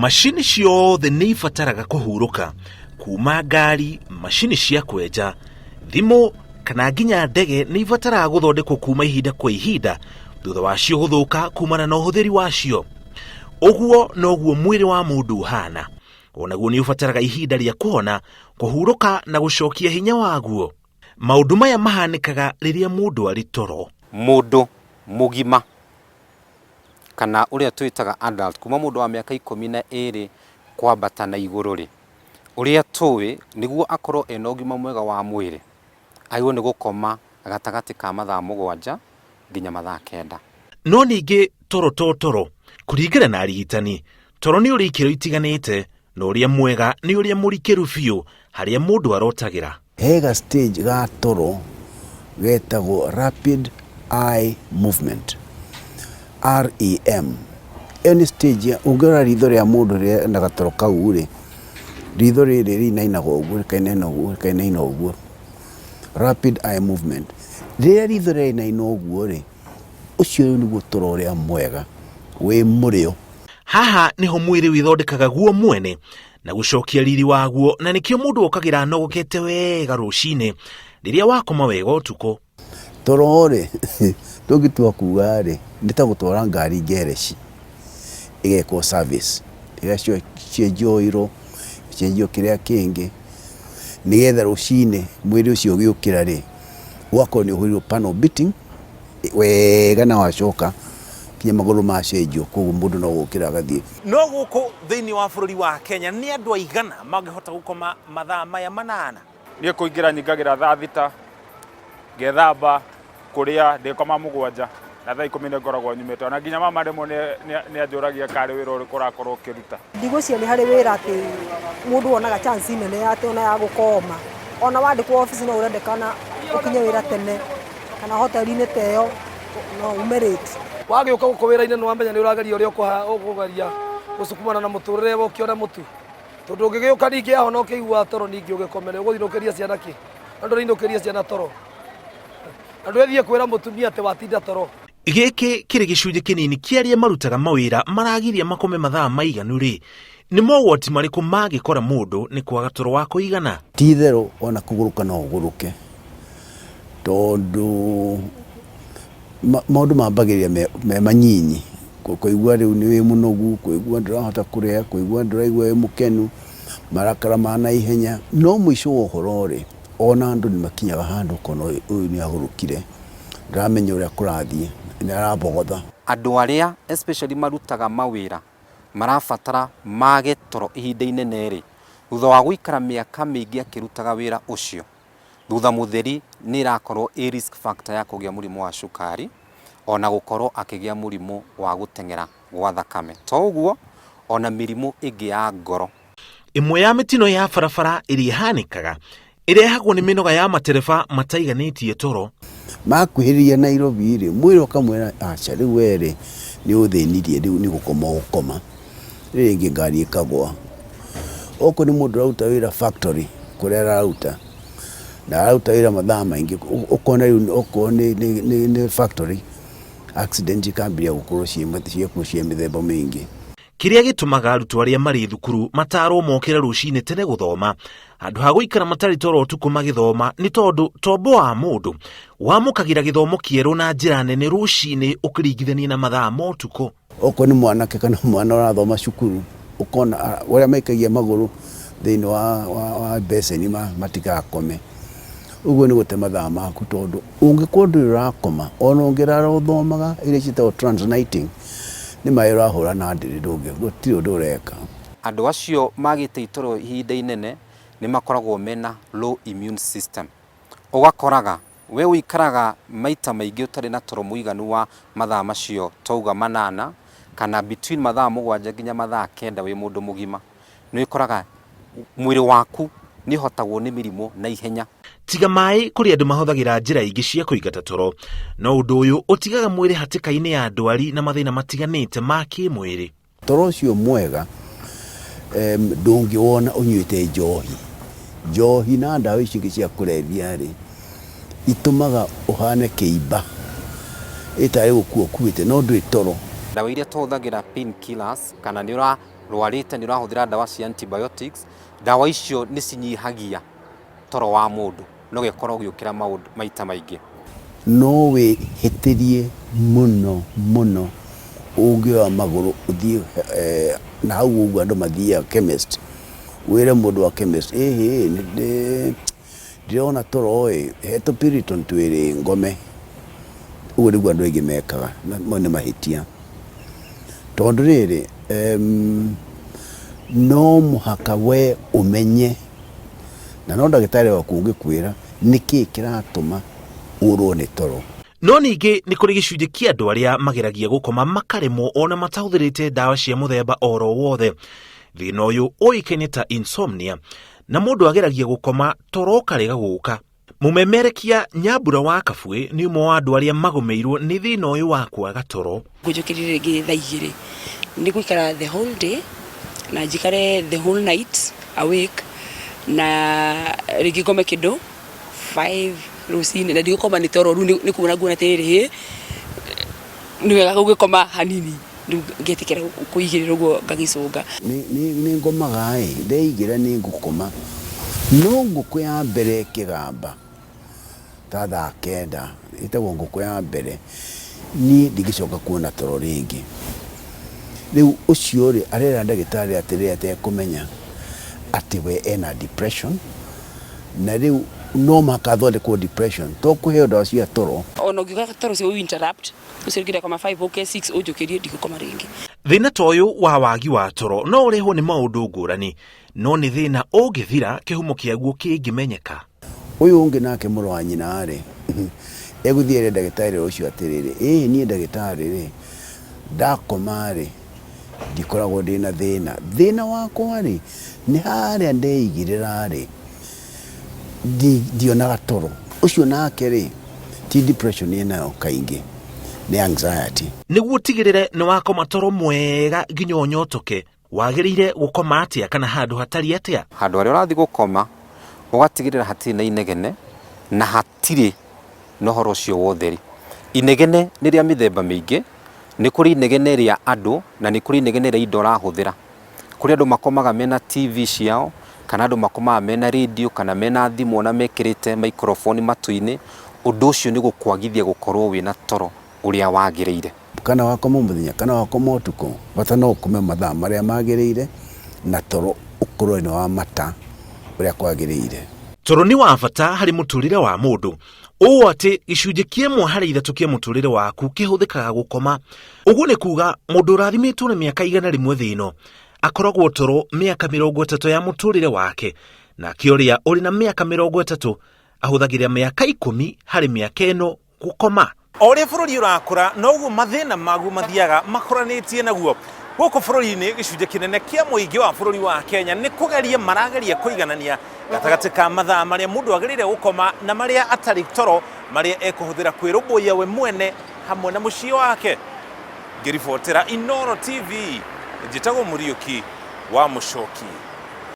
Mashini ciothe nĩ ibataraga kũhurũka, kuma ngari, mashini cia kwenja, thimũ kana nginya ndege nĩ ibataraga gũthondekwo kuma ihinda kwa ihinda thutha wacio gũthũka kumana na ũhũthĩri wacio. Ũguo noguo mwĩrĩ wa mũndũ ũhana, onaguo nĩ ũbataraga ihinda rĩa kuhona, kũhurũka na gũcokia hinya waguo. Maũndũ maya mahanĩkaga rĩrĩa mũndũ arĩ toro. Mũndũ mũgima kana uria twĩtaga adult kuma mũndũ wa miaka 12 kwambata na igũrũ rĩ, uria tũĩ nĩguo akorwo ena ũgima mwega wa mwĩrĩ agĩrĩirwo nĩ gũkoma gatagatĩ ka mathaa 7 nginya mathaa 9. No ningĩ toro kũringana na arigitani, toro nĩ ũrĩ ikĩro itiganĩte, na ũrĩa mwega nĩ ũrĩa mũrikĩru biũ harĩa mũndũ arotagĩra. Hega stage ga toro getagwo rapid eye movement, REM. Any stage ũngĩrora ritho rĩa mũndũ rĩa na gatoro kau rĩ, ritho rĩrĩ rĩinainaga ũguo kainaina ũguo, rapid eye movement. Rĩrĩa ritho rĩinaina ũguo rĩ, ũcio nĩguo toro ũrĩa mwega wĩ mũrĩo. Haha niho mwĩrĩ wĩthondekaga guo mwene na gũcokia riri waguo, na nĩkĩo mũndũ okagĩra nogokete wega rũcinĩ rĩrĩa wakoma wega ũtukũ. Toro rĩ tũngĩtua kuga rĩ, nĩ ta gũtwara ngari gereji ĩgekwo service, ĩgacenjio oil, ĩgacenjio kĩrĩa kĩngĩ, nĩgetha rũcinĩ mwĩrĩ ũcio ũgĩũkĩra rĩ, wakorwo nĩ ũhũrirwo panel beating wega na wacoka kinya magũrũ macenjio, koguo mũndũ no gũkĩra agathiĩ. No gũkũ thĩinĩ wa bũrũri wa Kenya nĩ andũ aigana mangĩhota gũkoma mathaa maya 8? Niĩ kũingĩra nyingagĩra thaa 6, ngethamba, kũrĩa, ndĩkoma 7 na thaa 10 ngoragwo nyumĩte. Ona nginya mama rĩmwe nĩ anjũragia karĩ wĩra ũrĩkũ ũrakorwo ũkĩruta. Ndigũcio nĩ harĩ wĩra atĩ mũndũ onaga chance nene atĩ ona ya gũkoma. Ona wandĩkwo ofici no ũrendekana ũkinye wĩra tene, kana hoteli-inĩ teyo no umerĩte. Wagĩũka gũkũ wĩra-inĩ nĩ wamenya nĩ ũrageria ũrĩa ũkũgeria gũcukumana na mũtũrĩre ũkĩona mũtu. Tondũ ũngĩgĩũka ningĩ haho no kĩigua toro ningĩ ũgĩkomere, ũgũthinũkĩria ciana kĩ? Andũ rĩinũkĩria ciana toro. Andũ ethie kwĩra mũtumia atĩ watinda toro. Gĩkĩ kĩrĩ gĩcunjĩ kĩnini kĩa arĩa marutaga mawĩra maragiria makome mathaa maiganu rĩ. Nĩ mogwati marĩkũ mangĩkora mũndũ nĩ kwaga toro wa kũigana? Ti itherũ ona kũgũrũka no ũgũrũke, tondũ maũndũ mambagĩrĩria me manyinyi. Kũigua rĩu nĩ wĩ mũnogu, kũigua ndũrahota kũrĩa, kũigua ndũraigua wĩ mũkenu, marakara ma na ihenya. No mũico wa ũhoro rĩ, ona andũ nĩ makinyaga handũ kono ũyũ nĩ agũrũkire, ndĩramenya ũrĩa kũrathiĩ, nĩ arabogotha. Andũ arĩa especially marutaga mawĩra marabatara mage toro ihinda inene rĩ, thutha wa gũikara mĩaka mĩingĩ akĩrutaga wĩra ũcio, thutha mũtheri nĩ irakorwo risk factor ya kũgĩa mũrimũ wa cukari, ona gũkorwo akĩgĩa mũrimũ wa gũteng'era gwa thakame. To ũguo ona mĩrimũ ĩngĩ ya ngoro. Ĩmwe ya mĩtino ya barabara ĩrĩa ihanĩkaga ĩrehagwo nĩ mĩnoga ya matereba mataiganĩtie toro. Makuhĩrĩria Nairobi rĩ, mwĩrĩ ũkamwĩra aca rĩu werĩ nĩ ũthĩnirie, rĩu nĩ gũkoma. Rĩngĩ ngari ĩkagwa. Okorwo nĩ mũndũ ũraruta wĩra factory kũrĩa araruta, na araruta wĩra mathaa maingĩ, ũkona rĩu okorwo nĩ factory accident ikambĩrĩria gũkorwo ciĩ mĩthemba mĩingĩ. Kĩrĩa gĩtũmaga arutwo arĩa marĩ thukuru matarwo mokĩra rũcinĩ tene gũthoma, handũ ha gũikara matarĩ toro ũtukũ magĩthoma, nĩ tondũ tombo wa mũndũ wamũkagĩra gĩthomo kĩerũ na njĩra nene rũcinĩ ũkĩringithania na mathaa ma ũtukũ. Okorwo nĩ mwanake kana mwana ũrathoma cukuru, ũkona ũrĩa maikagia magũrũ thĩinĩ wa beseni matigakome. Ũguo nĩ gũte mathaa maku, tondũ ũngĩkorwo ndũrĩ ũrakoma, ona ũngĩrara ũthomaga iria ciĩtagwo transnighting, nĩ maĩ ũrahũra na ndĩrĩ gũtirĩ ũndũ ũreka. Andũ acio magĩte itoro ihinda inene nĩ makoragwo mena low immune system. Ũgakoraga we ũikaraga maita maingĩ ũtarĩ na toro mũiganu wa mathaa macio twauga 8 kana between mathaa 7 nginya mathaa 9 wĩ mũndũ mũgima, nĩ ũkoraga mwĩrĩ waku nĩ hotagwo nĩ mĩrimũ na ihenya. Tiga maĩ kũrĩ andũ mahũthagĩra njĩra ingĩ cia kũingata toro, no ũndũ ũyũ ũtigaga mwĩrĩ hatĩka-inĩ ya ndwari na mathĩna matiganĩte ma kĩmwĩrĩ. Toro ũcio mwega ndũngĩwona ũnyuĩte njohi na ndawa ici ingĩ cia kũrebia rĩ, itũmaga ũhane kĩimba ĩtarĩ gũkua ũkuĩte no ndũrĩ toro. Ndawa iria tũhũthagĩra pain killers kana nĩ rwarite ni urahuthira dawa cia antibiotics, dawa icio ni cinyihagia toro wa mundu no gekorwo giukira maita maingi. No wihitirie muno ungioa maguru uthie na hau uguo andu mathia chemist wire mundu wa chemist ndirona toro he tupiriton twiri ngome uguo niguo andu aingi mekaga ni mahitia tondu riri no muhaka we umenye na no ndagitari waku ungikwira niki kiratuma urwo ni toro. No ningĩ nĩ kũrĩ gĩcunjĩ kĩa andũ arĩa mageragia gũkoma makaremwo ona matahũthĩrĩte ndawa cia mũthemba oro wothe. Thĩna ũyũ ũĩkaine ta insomnia, na mũndũ ageragia gũkoma toro ũkarega gũũka. Mũmemerekia Nyambura wa Kabũĩ nĩ ũmwe wa andũ arĩa magũmĩirwo nĩ thĩna ũyũ wa kwaga toro. Ngũjũkĩrire rĩngĩ thaa 2 nĩ gũikara the whole day na njikare the whole night awake na rĩngĩ ngome kĩndũ 5 rucini na ndigukoma ni toro ru ni kuona nguona tiriri ni wega gugikoma hanini ngetikira kuigirira guo ngagicunga ni ngomaga ndeigira ni ngukoma no nguku ya mbere kigamba tha kenda itagwo nguku ya mbere ni ndigicoka kuona toro ringi riu ucio ri arera ndagitari atire kumenya ati we ena depression na riu no makathode ko depression to kuheo dawa cia toro ono ngiuga toro cio interrupt ucirikire kama 5 okay 6 ujukirie ndigukoma ringi. Thĩna ta ũyũ wa wagi wa toro no ũrehwo nĩ maũndũ ngũrani, no nĩ thĩna ũngĩthira kĩhumo kĩaguo kĩngĩmenyeka. Ũyũ ũngĩ nake mũrũ wa nyina rĩ egũthiĩre ndagĩtarĩ ũcio atĩrĩrĩ niĩ ndagĩtarĩ rĩ ndakoma rĩ ndikoragwo ndĩna thĩna wakwa rĩ nĩ harĩa ndeigirĩra rĩ ndionaga toro ucio nake ri ti depression ina kaingi ni anxiety. Niguo tigirire ni wakoma toro mwega nginya unyotoke wagiriire gukoma atia kana handu hatari atia. Handu ari urathi gukoma ugatigirira hatiri na inegene na hatiri no horo cio wotheri. Inegene ni ria mithemba mingi, ni kuri inegene ria andu na ni kuri inegene ria indo rahuthira. Kuri andu makomaga mena TV ciao kana andu makomaga mena radio kana mena thimu na mekirite microphone matu-ini. Undu ucio ni gukwagithia gukorwo wina toro uria wagiriire. Kana wakoma muthenya kana wakoma utuko bata no ukome mathaa maria magiriire na toro ukorwo ni wa mathaa uria kwagiriire. Toro ni wa bata hari muturire wa mundu. Ũũ atĩ gĩcunjĩ kĩmwe harĩ 3 kĩa mũtũrĩre waku kĩhũthĩkaga gũkoma. Ũguo nĩ kuga mũndũ ũrathimitwo nĩ mĩaka 100 thĩ ĩno akoragwo toro miaka 30 ya mũtũrĩre wake, na kĩoria ũrĩ na miaka 30 ahũthagĩra miaka 10 harĩ miaka ĩno gũkoma. O ũrĩa bũrũri ũrakũra noguo mathĩna maguo mathiaga makũranĩtie naguo. Gũkũ bũrũri-inĩ gĩcunjĩ kĩnene kĩa mũingĩ wa bũrũri wa Kenya nĩ kũgeria marageria kũiganania gatagatĩ ka mathaa marĩa mũndũ agĩrĩire gũkoma na marĩa atarĩ toro marĩa ekũhũthĩra kwĩrũmbũiya we mwene hamwe na mũciĩ wake. Ngĩribotera Inooro TV, njĩtagwo Mũriũki wa Mũcoki.